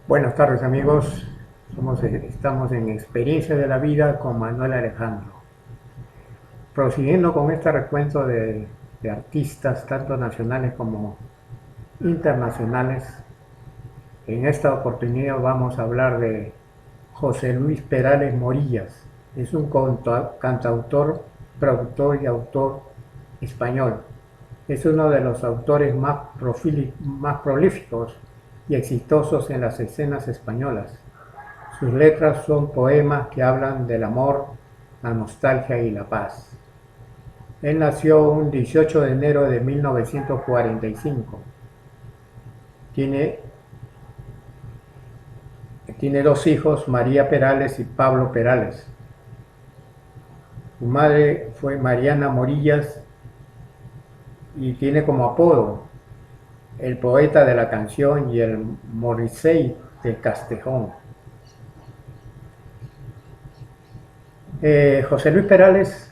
Buenas tardes amigos, estamos en Experiencia de la Vida con Manuel Alejandro. Prosiguiendo con este recuento de artistas, tanto nacionales como internacionales, en esta oportunidad vamos a hablar de José Luis Perales Morillas. Es un cantautor, productor y autor español. Es uno de los autores más prolíficos y exitosos en las escenas españolas. Sus letras son poemas que hablan del amor, la nostalgia y la paz. Él nació un 18 de enero de 1945. Tiene, tiene dos hijos, María Perales y Pablo Perales. Su madre fue Mariana Morillas y tiene como apodo el poeta de la canción y el Morrissey de Castejón. José Luis Perales,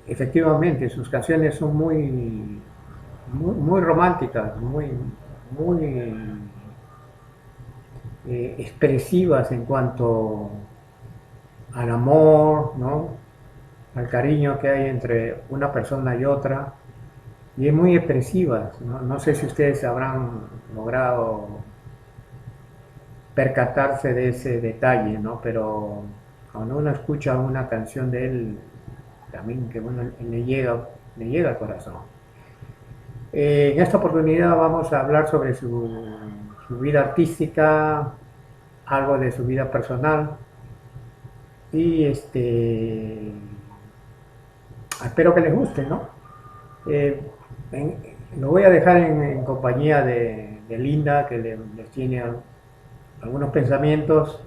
efectivamente, sus canciones son muy románticas, muy expresivas en cuanto al amor, ¿no? Al cariño que hay entre una persona y otra, y es muy expresivas. No sé si ustedes habrán logrado percatarse de ese detalle, ¿no? Pero cuando uno escucha una canción de él, también que uno le llega al corazón. En esta oportunidad vamos a hablar sobre su vida artística, algo de su vida personal y espero que les guste, ¿no? Eh, en- lo voy a dejar en compañía de Linda, que les tiene algunos pensamientos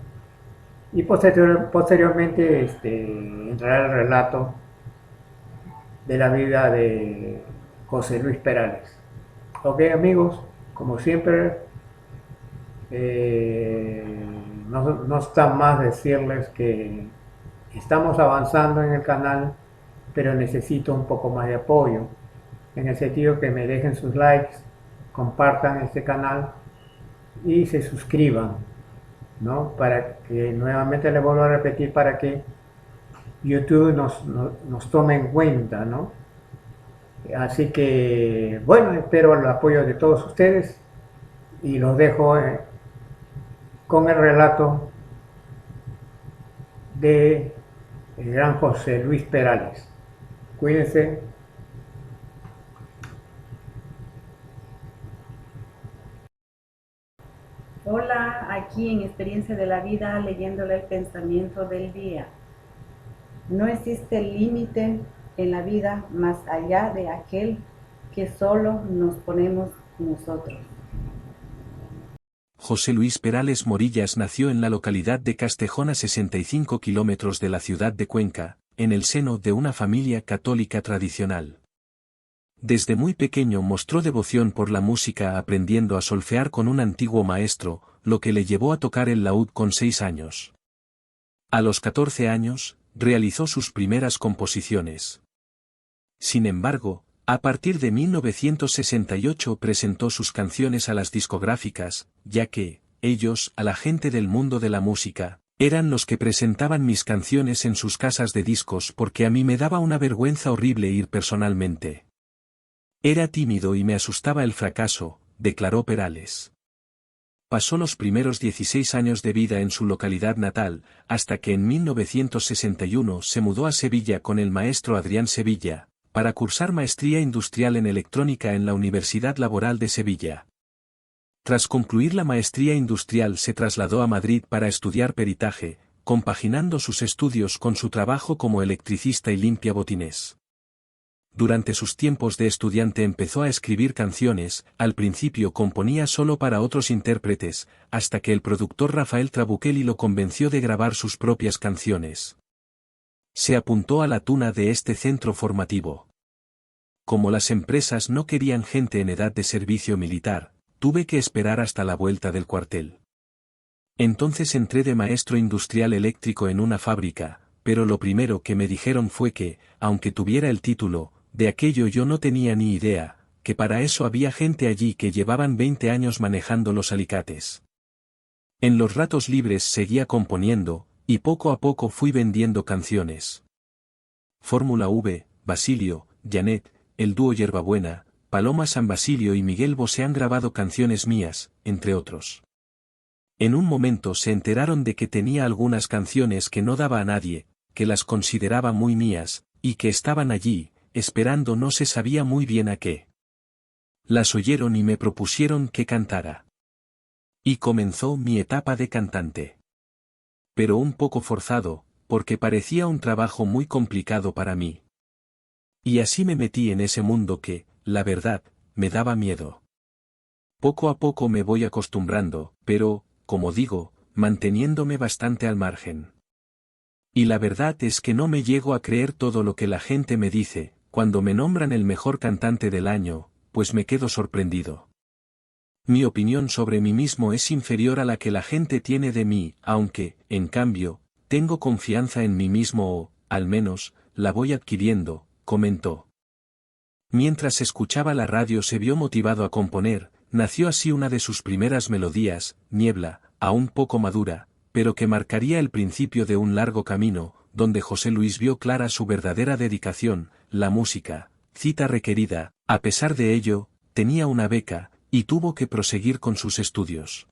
y posteriormente entrará el relato de la vida de José Luis Perales. Ok amigos, como siempre, eh, no está más decirles que estamos avanzando en el canal, pero necesito un poco más de apoyo, en el sentido que me dejen sus likes, compartan este canal y se suscriban, ¿no? Para que, nuevamente les vuelvo a repetir, para que YouTube nos tome en cuenta, ¿no? Así que, bueno, espero el apoyo de todos ustedes y los dejo con el relato de el gran José Luis Perales. Cuídense. Hola, aquí en Experiencia de la Vida, leyéndole el pensamiento del día. No existe límite en la vida más allá de aquel que solo nos ponemos nosotros. José Luis Perales Morillas nació en la localidad de Castejón a 65 kilómetros de la ciudad de Cuenca, en el seno de una familia católica tradicional. Desde muy pequeño mostró devoción por la música aprendiendo a solfear con un antiguo maestro, lo que le llevó a tocar el laúd con 6 años. A los 14 años, realizó sus primeras composiciones. Sin embargo, a partir de 1968 presentó sus canciones a las discográficas, ya que, ellos, a la gente del mundo de la música, eran los que presentaban mis canciones en sus casas de discos porque a mí me daba una vergüenza horrible ir personalmente. Era tímido y me asustaba el fracaso, declaró Perales. Pasó los primeros 16 años de vida en su localidad natal, hasta que en 1961 se mudó a Sevilla con el maestro Adrián Sevilla, para cursar maestría industrial en electrónica en la Universidad Laboral de Sevilla. Tras concluir la maestría industrial se trasladó a Madrid para estudiar peritaje, compaginando sus estudios con su trabajo como electricista y limpiabotinés. Durante sus tiempos de estudiante empezó a escribir canciones, al principio componía solo para otros intérpretes, hasta que el productor Rafael Trabuchelli lo convenció de grabar sus propias canciones. Se apuntó a la tuna de este centro formativo. Como las empresas no querían gente en edad de servicio militar, tuve que esperar hasta la vuelta del cuartel. Entonces entré de maestro industrial eléctrico en una fábrica, pero lo primero que me dijeron fue que, aunque tuviera el título, de aquello yo no tenía ni idea, que para eso había gente allí que llevaban 20 años manejando los alicates. En los ratos libres seguía componiendo, y poco a poco fui vendiendo canciones. Fórmula V, Basilio, Janet, el dúo Yerbabuena, Paloma San Basilio y Miguel Bosé han grabado canciones mías, entre otros. En un momento se enteraron de que tenía algunas canciones que no daba a nadie, que las consideraba muy mías, y que estaban allí, esperando no se sabía muy bien a qué. Las oyeron y me propusieron que cantara. Y comenzó mi etapa de cantante. Pero un poco forzado, porque parecía un trabajo muy complicado para mí. Y así me metí en ese mundo que, la verdad, me daba miedo. Poco a poco me voy acostumbrando, pero, como digo, manteniéndome bastante al margen. Y la verdad es que no me llego a creer todo lo que la gente me dice, cuando me nombran el mejor cantante del año, pues me quedo sorprendido. Mi opinión sobre mí mismo es inferior a la que la gente tiene de mí, aunque, en cambio, tengo confianza en mí mismo o, al menos, la voy adquiriendo, comentó. Mientras escuchaba la radio se vio motivado a componer, nació así una de sus primeras melodías, Niebla, aún poco madura, pero que marcaría el principio de un largo camino, donde José Luis vio clara su verdadera dedicación, la música, cita requerida, a pesar de ello, tenía una beca, y tuvo que proseguir con sus estudios.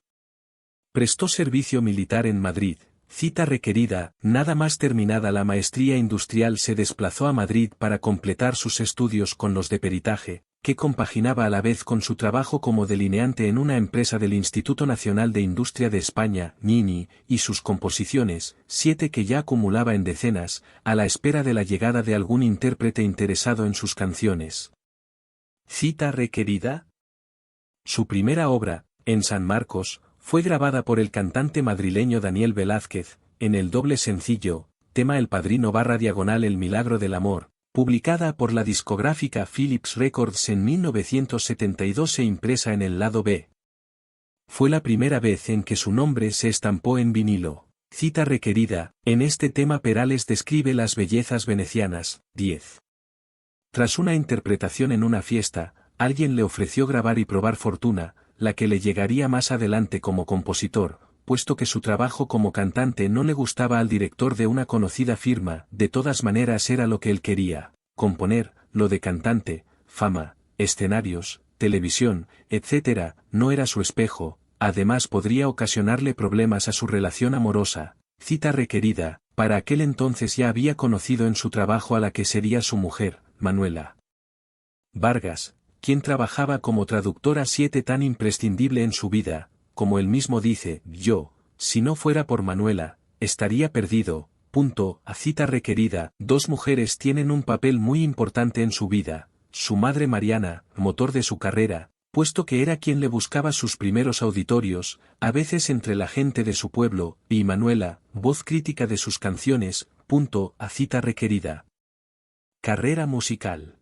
Prestó servicio militar en Madrid, cita requerida, nada más terminada la maestría industrial se desplazó a Madrid para completar sus estudios con los de peritaje, que compaginaba a la vez con su trabajo como delineante en una empresa del Instituto Nacional de Industria de España, NINI, y sus composiciones, 7 que ya acumulaba en decenas, a la espera de la llegada de algún intérprete interesado en sus canciones. Cita requerida. Su primera obra, en San Marcos, fue grabada por el cantante madrileño Daniel Velázquez, en el doble sencillo, tema El Padrino / El Milagro del Amor, publicada por la discográfica Philips Records en 1972 e impresa en el lado B. Fue la primera vez en que su nombre se estampó en vinilo. Cita requerida, en este tema Perales describe las bellezas venecianas. 10. Tras una interpretación en una fiesta, alguien le ofreció grabar y probar fortuna, la que le llegaría más adelante como compositor, puesto que su trabajo como cantante no le gustaba al director de una conocida firma, de todas maneras era lo que él quería, componer, lo de cantante, fama, escenarios, televisión, etc., no era su espejo, además podría ocasionarle problemas a su relación amorosa. Cita requerida, para aquel entonces ya había conocido en su trabajo a la que sería su mujer, Manuela Vargas, quien trabajaba como traductora 7 tan imprescindible en su vida, como él mismo dice, yo, si no fuera por Manuela, estaría perdido. A cita requerida, 2 mujeres tienen un papel muy importante en su vida, su madre Mariana, motor de su carrera, puesto que era quien le buscaba sus primeros auditorios, a veces entre la gente de su pueblo, y Manuela, voz crítica de sus canciones. A cita requerida. Carrera musical.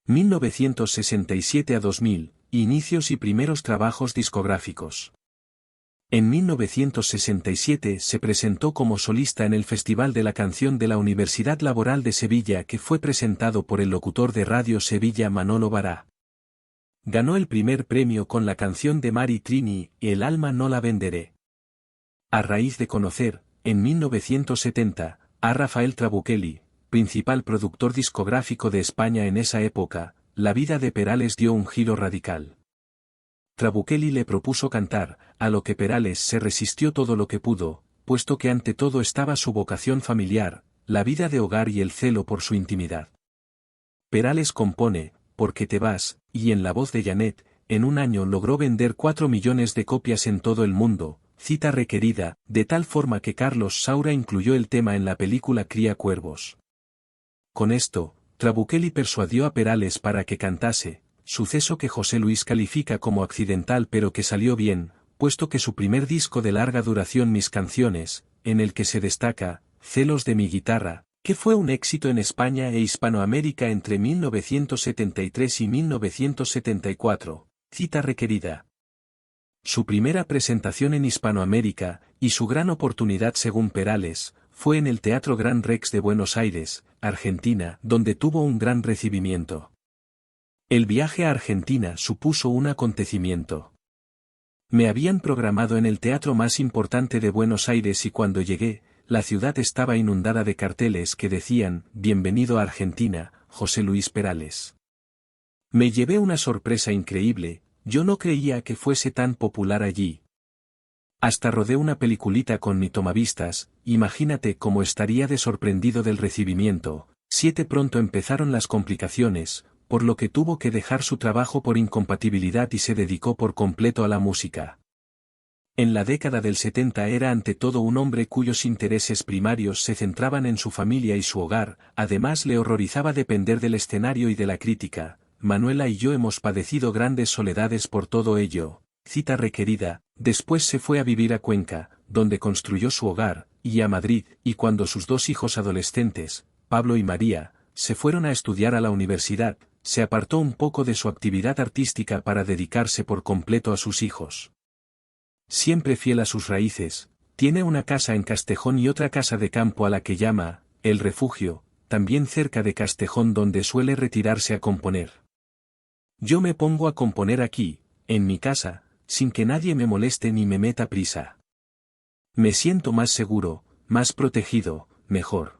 1967 a 2000, inicios y primeros trabajos discográficos. En 1967 se presentó como solista en el Festival de la Canción de la Universidad Laboral de Sevilla que fue presentado por el locutor de Radio Sevilla Manolo Bará. Ganó el primer premio con la canción de Mari Trini, El alma no la venderé. A raíz de conocer, en 1970, a Rafael Trabuchelli, principal productor discográfico de España en esa época, la vida de Perales dio un giro radical. Trabuchelli le propuso cantar, a lo que Perales se resistió todo lo que pudo, puesto que ante todo estaba su vocación familiar, la vida de hogar y el celo por su intimidad. Perales compone, Porque te vas, y en la voz de Janet, en un año logró vender 4 millones de copias en todo el mundo, cita requerida, de tal forma que Carlos Saura incluyó el tema en la película Cría Cuervos. Con esto, Trabuchelli persuadió a Perales para que cantase, suceso que José Luis califica como accidental pero que salió bien, puesto que su primer disco de larga duración Mis canciones, en el que se destaca, Celos de mi guitarra, que fue un éxito en España e Hispanoamérica entre 1973 y 1974, cita requerida. Su primera presentación en Hispanoamérica, y su gran oportunidad según Perales, fue en el Teatro Gran Rex de Buenos Aires, Argentina, donde tuvo un gran recibimiento. El viaje a Argentina supuso un acontecimiento. Me habían programado en el teatro más importante de Buenos Aires y cuando llegué, la ciudad estaba inundada de carteles que decían, «Bienvenido a Argentina, José Luis Perales». Me llevé una sorpresa increíble, yo no creía que fuese tan popular allí. Hasta rodé una peliculita con mi tomavistas, imagínate cómo estaría de sorprendido del recibimiento. Pronto empezaron las complicaciones, por lo que tuvo que dejar su trabajo por incompatibilidad y se dedicó por completo a la música. En la década del 70 era ante todo un hombre cuyos intereses primarios se centraban en su familia y su hogar, además le horrorizaba depender del escenario y de la crítica. Manuela y yo hemos padecido grandes soledades por todo ello. Cita requerida, después se fue a vivir a Cuenca, donde construyó su hogar, y a Madrid, y cuando sus dos hijos adolescentes, Pablo y María, se fueron a estudiar a la universidad, se apartó un poco de su actividad artística para dedicarse por completo a sus hijos. Siempre fiel a sus raíces, tiene una casa en Castejón y otra casa de campo a la que llama, El Refugio, también cerca de Castejón donde suele retirarse a componer. Yo me pongo a componer aquí, en mi casa, sin que nadie me moleste ni me meta prisa. Me siento más seguro, más protegido, mejor.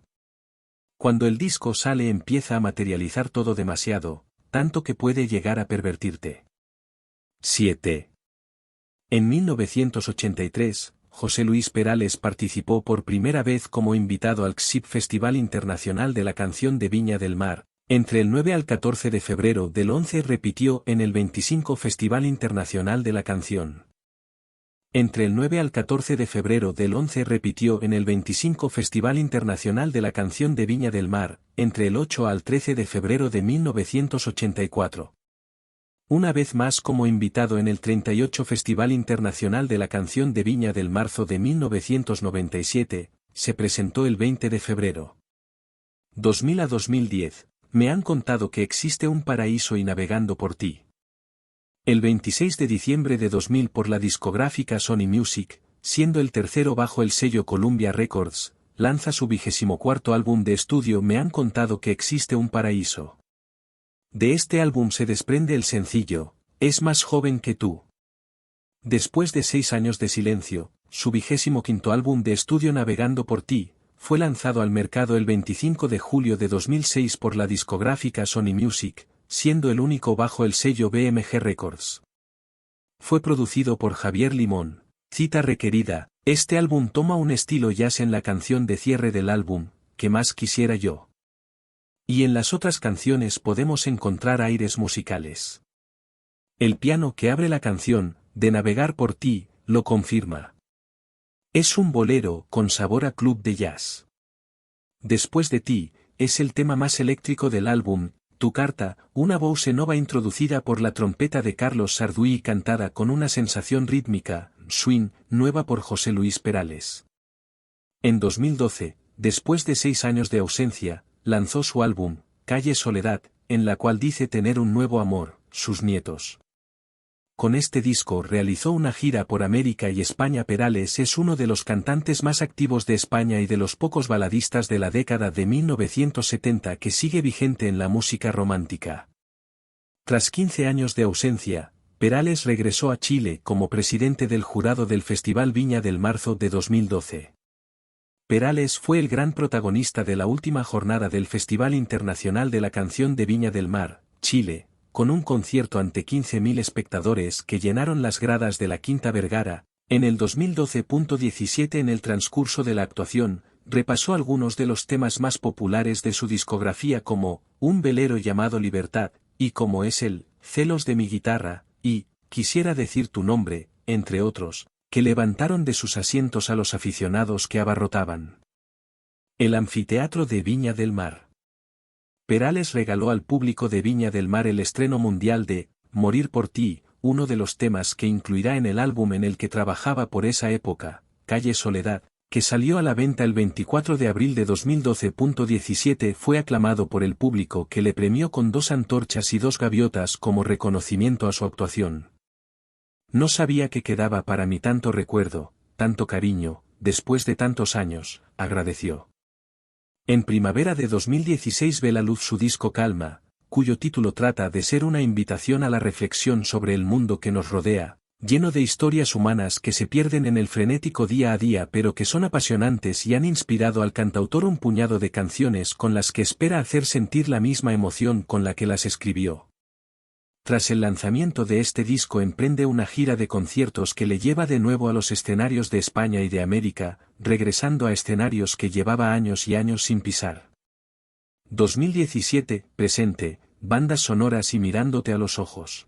Cuando el disco sale empieza a materializar todo demasiado, tanto que puede llegar a pervertirte. 7. En 1983, José Luis Perales participó por primera vez como invitado al XIP Festival Internacional de la Canción de Viña del Mar. Entre el 9 al 14 de febrero del 11 repitió en el 25 Festival Internacional de la Canción. Entre el 9 al 14 de febrero del 11 repitió en el 25 Festival Internacional de la Canción de Viña del Mar, entre el 8 al 13 de febrero de 1984. Una vez más como invitado en el 38 Festival Internacional de la Canción de Viña del Marzo de 1997, se presentó el 20 de febrero. 2000 a 2010, me han contado que existe un paraíso y navegando por ti. El 26 de diciembre de 2000 por la discográfica Sony Music, siendo el tercero bajo el sello Columbia Records, lanza su 24º álbum de estudio Me han contado que existe un paraíso. De este álbum se desprende el sencillo, Es más joven que tú. Después de 6 años de silencio, su 25º álbum de estudio Navegando por ti, fue lanzado al mercado el 25 de julio de 2006 por la discográfica Sony Music, siendo el único bajo el sello BMG Records. Fue producido por Javier Limón. Cita requerida, este álbum toma un estilo jazz en la canción de cierre del álbum, ¿Qué más quisiera yo? Y en las otras canciones podemos encontrar aires musicales. El piano que abre la canción, de Navegar por ti, lo confirma. Es un bolero con sabor a club de jazz. Después de ti, es el tema más eléctrico del álbum, Tu carta, una bossa nova introducida por la trompeta de Carlos Sarduí y cantada con una sensación rítmica, swing, nueva por José Luis Perales. En 2012, después de 6 años de ausencia, lanzó su álbum, Calle Soledad, en la cual dice tener un nuevo amor, sus nietos. Con este disco realizó una gira por América y España. Perales es uno de los cantantes más activos de España y de los pocos baladistas de la década de 1970 que sigue vigente en la música romántica. Tras 15 años de ausencia, Perales regresó a Chile como presidente del jurado del Festival Viña del Marzo de 2012. Perales fue el gran protagonista de la última jornada del Festival Internacional de la Canción de Viña del Mar, Chile, con un concierto ante 15.000 espectadores que llenaron las gradas de la Quinta Vergara. En el 2012.17 en el transcurso de la actuación, repasó algunos de los temas más populares de su discografía como Un velero llamado Libertad, y Como es el, Celos de mi guitarra, y Quisiera decir tu nombre, entre otros, que levantaron de sus asientos a los aficionados que abarrotaban el anfiteatro de Viña del Mar. Perales regaló al público de Viña del Mar el estreno mundial de Morir por ti, uno de los temas que incluirá en el álbum en el que trabajaba por esa época, Calle Soledad, que salió a la venta el 24 de abril de 2012.17. Fue aclamado por el público que le premió con 2 antorchas y 2 gaviotas como reconocimiento a su actuación. No sabía que quedaba para mí tanto recuerdo, tanto cariño, después de tantos años, agradeció. En primavera de 2016 ve la luz su disco Calma, cuyo título trata de ser una invitación a la reflexión sobre el mundo que nos rodea, lleno de historias humanas que se pierden en el frenético día a día pero que son apasionantes y han inspirado al cantautor un puñado de canciones con las que espera hacer sentir la misma emoción con la que las escribió. Tras el lanzamiento de este disco emprende una gira de conciertos que le lleva de nuevo a los escenarios de España y de América, regresando a escenarios que llevaba años y años sin pisar. 2017, presente, bandas sonoras y mirándote a los ojos.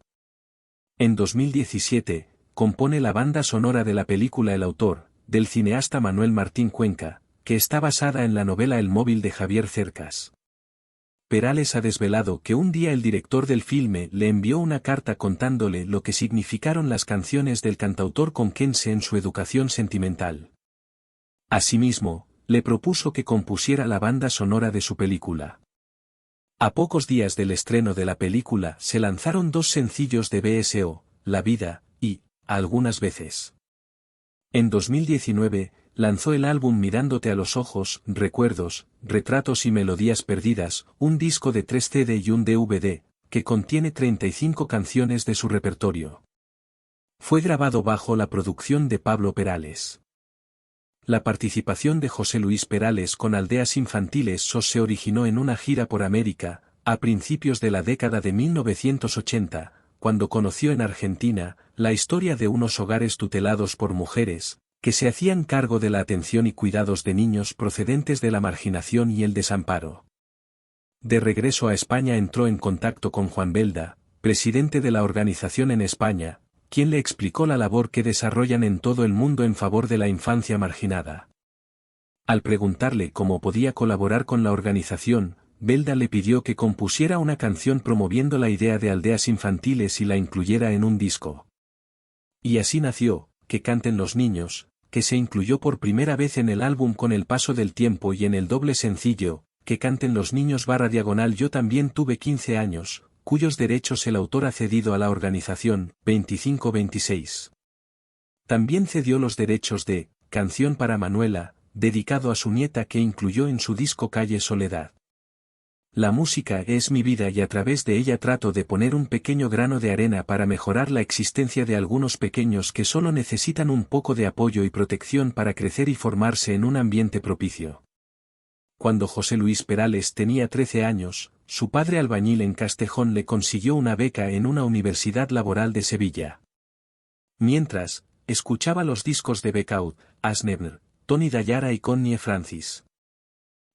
En 2017, compone la banda sonora de la película El autor, del cineasta Manuel Martín Cuenca, que está basada en la novela El móvil de Javier Cercas. Perales ha desvelado que un día el director del filme le envió una carta contándole lo que significaron las canciones del cantautor conquense en su educación sentimental. Asimismo, le propuso que compusiera la banda sonora de su película. A pocos días del estreno de la película se lanzaron 2 sencillos de BSO, La vida, y, Algunas veces. En 2019, lanzó el álbum Mirándote a los ojos, Recuerdos, Retratos y Melodías Perdidas, un disco de 3 CD y un DVD, que contiene 35 canciones de su repertorio. Fue grabado bajo la producción de Pablo Perales. La participación de José Luis Perales con Aldeas Infantiles SOS se originó en una gira por América, a principios de la década de 1980, cuando conoció en Argentina la historia de unos hogares tutelados por mujeres, que se hacían cargo de la atención y cuidados de niños procedentes de la marginación y el desamparo. De regreso a España entró en contacto con Juan Belda, presidente de la organización en España, quien le explicó la labor que desarrollan en todo el mundo en favor de la infancia marginada. Al preguntarle cómo podía colaborar con la organización, Belda le pidió que compusiera una canción promoviendo la idea de aldeas infantiles y la incluyera en un disco. Y así nació, Que canten los niños, que se incluyó por primera vez en el álbum con el paso del tiempo y en el doble sencillo, Que canten los niños / Yo también tuve 15 años, cuyos derechos el autor ha cedido a la organización, 2526. También cedió los derechos de Canción para Manuela, dedicado a su nieta que incluyó en su disco Calle Soledad. La música es mi vida y a través de ella trato de poner un pequeño grano de arena para mejorar la existencia de algunos pequeños que solo necesitan un poco de apoyo y protección para crecer y formarse en un ambiente propicio. Cuando José Luis Perales tenía 13 años, su padre albañil en Castejón le consiguió una beca en una universidad laboral de Sevilla. Mientras, escuchaba los discos de Becaud, Asnebner, Tony Dallara y Connie Francis.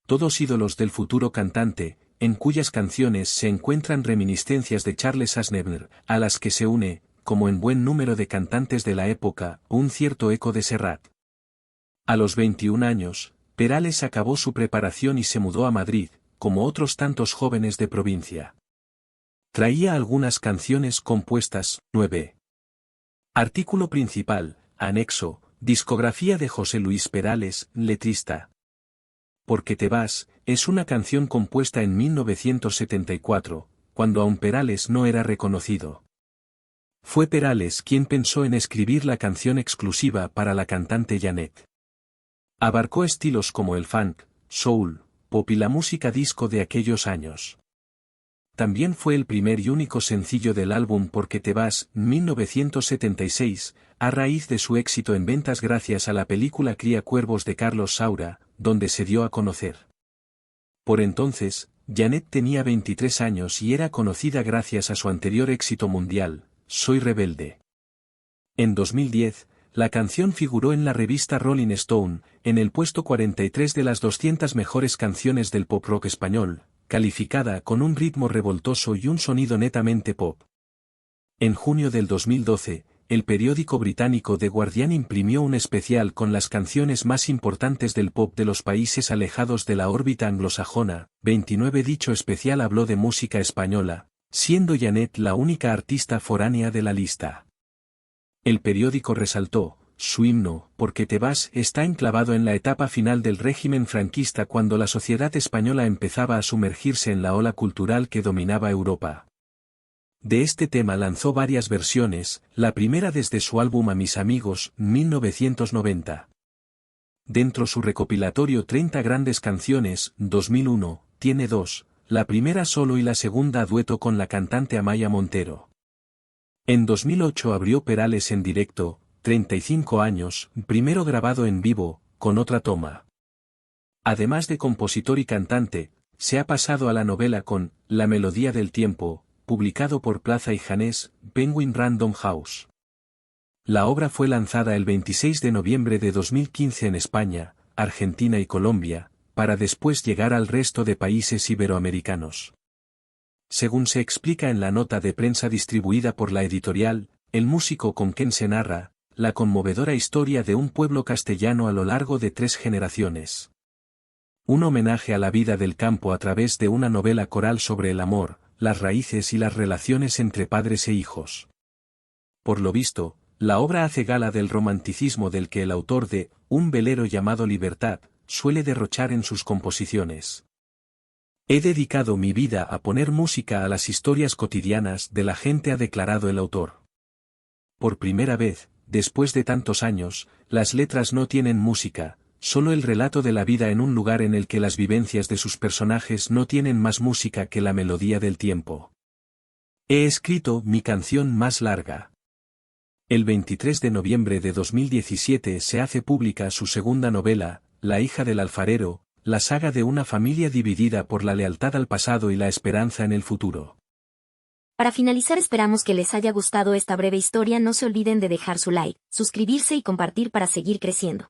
Todos ídolos del futuro cantante, en cuyas canciones se encuentran reminiscencias de Charles Aznavour, a las que se une, como en buen número de cantantes de la época, un cierto eco de Serrat. A los 21 años, Perales acabó su preparación y se mudó a Madrid, como otros tantos jóvenes de provincia. Traía algunas canciones compuestas, 9. Artículo principal, anexo, discografía de José Luis Perales, letrista. Porque te vas, es una canción compuesta en 1974, cuando aún Perales no era reconocido. Fue Perales quien pensó en escribir la canción exclusiva para la cantante Janet. Abarcó estilos como el funk, soul, pop y la música disco de aquellos años. También fue el primer y único sencillo del álbum Porque te vas, 1976, a raíz de su éxito en ventas gracias a la película Cría cuervos de Carlos Saura, donde se dio a conocer. Por entonces, Janet tenía 23 años y era conocida gracias a su anterior éxito mundial, Soy rebelde. En 2010, la canción figuró en la revista Rolling Stone, en el puesto 43 de las 200 mejores canciones del pop rock español, calificada con un ritmo revoltoso y un sonido netamente pop. En junio del 2012, el periódico británico The Guardian imprimió un especial con las canciones más importantes del pop de los países alejados de la órbita anglosajona. 29 Dicho especial habló de música española, siendo Janet la única artista foránea de la lista. El periódico resaltó, su himno, Porque te vas, está enclavado en la etapa final del régimen franquista cuando la sociedad española empezaba a sumergirse en la ola cultural que dominaba Europa. De este tema lanzó varias versiones, la primera desde su álbum A mis amigos, 1990. Dentro su recopilatorio 30 grandes canciones, 2001, tiene dos, la primera solo y la segunda a dueto con la cantante Amaya Montero. En 2008 abrió Perales en directo, 35 años, primero grabado en vivo, con otra toma. Además de compositor y cantante, se ha pasado a la novela con La melodía del tiempo, publicado por Plaza y Janés, Penguin Random House. La obra fue lanzada el 26 de noviembre de 2015 en España, Argentina y Colombia, para después llegar al resto de países iberoamericanos. Según se explica en la nota de prensa distribuida por la editorial, el músico con quien se narra, la conmovedora historia de un pueblo castellano a lo largo de 3 generaciones. Un homenaje a la vida del campo a través de una novela coral sobre el amor, las raíces y las relaciones entre padres e hijos. Por lo visto, la obra hace gala del romanticismo del que el autor de Un velero llamado Libertad suele derrochar en sus composiciones. He dedicado mi vida a poner música a las historias cotidianas de la gente, ha declarado el autor. Por primera vez, después de tantos años, las letras no tienen música, solo el relato de la vida en un lugar en el que las vivencias de sus personajes no tienen más música que la melodía del tiempo. He escrito mi canción más larga. El 23 de noviembre de 2017 se hace pública su segunda novela, La hija del alfarero, la saga de una familia dividida por la lealtad al pasado y la esperanza en el futuro. Para finalizar, esperamos que les haya gustado esta breve historia. No se olviden de dejar su like, suscribirse y compartir para seguir creciendo.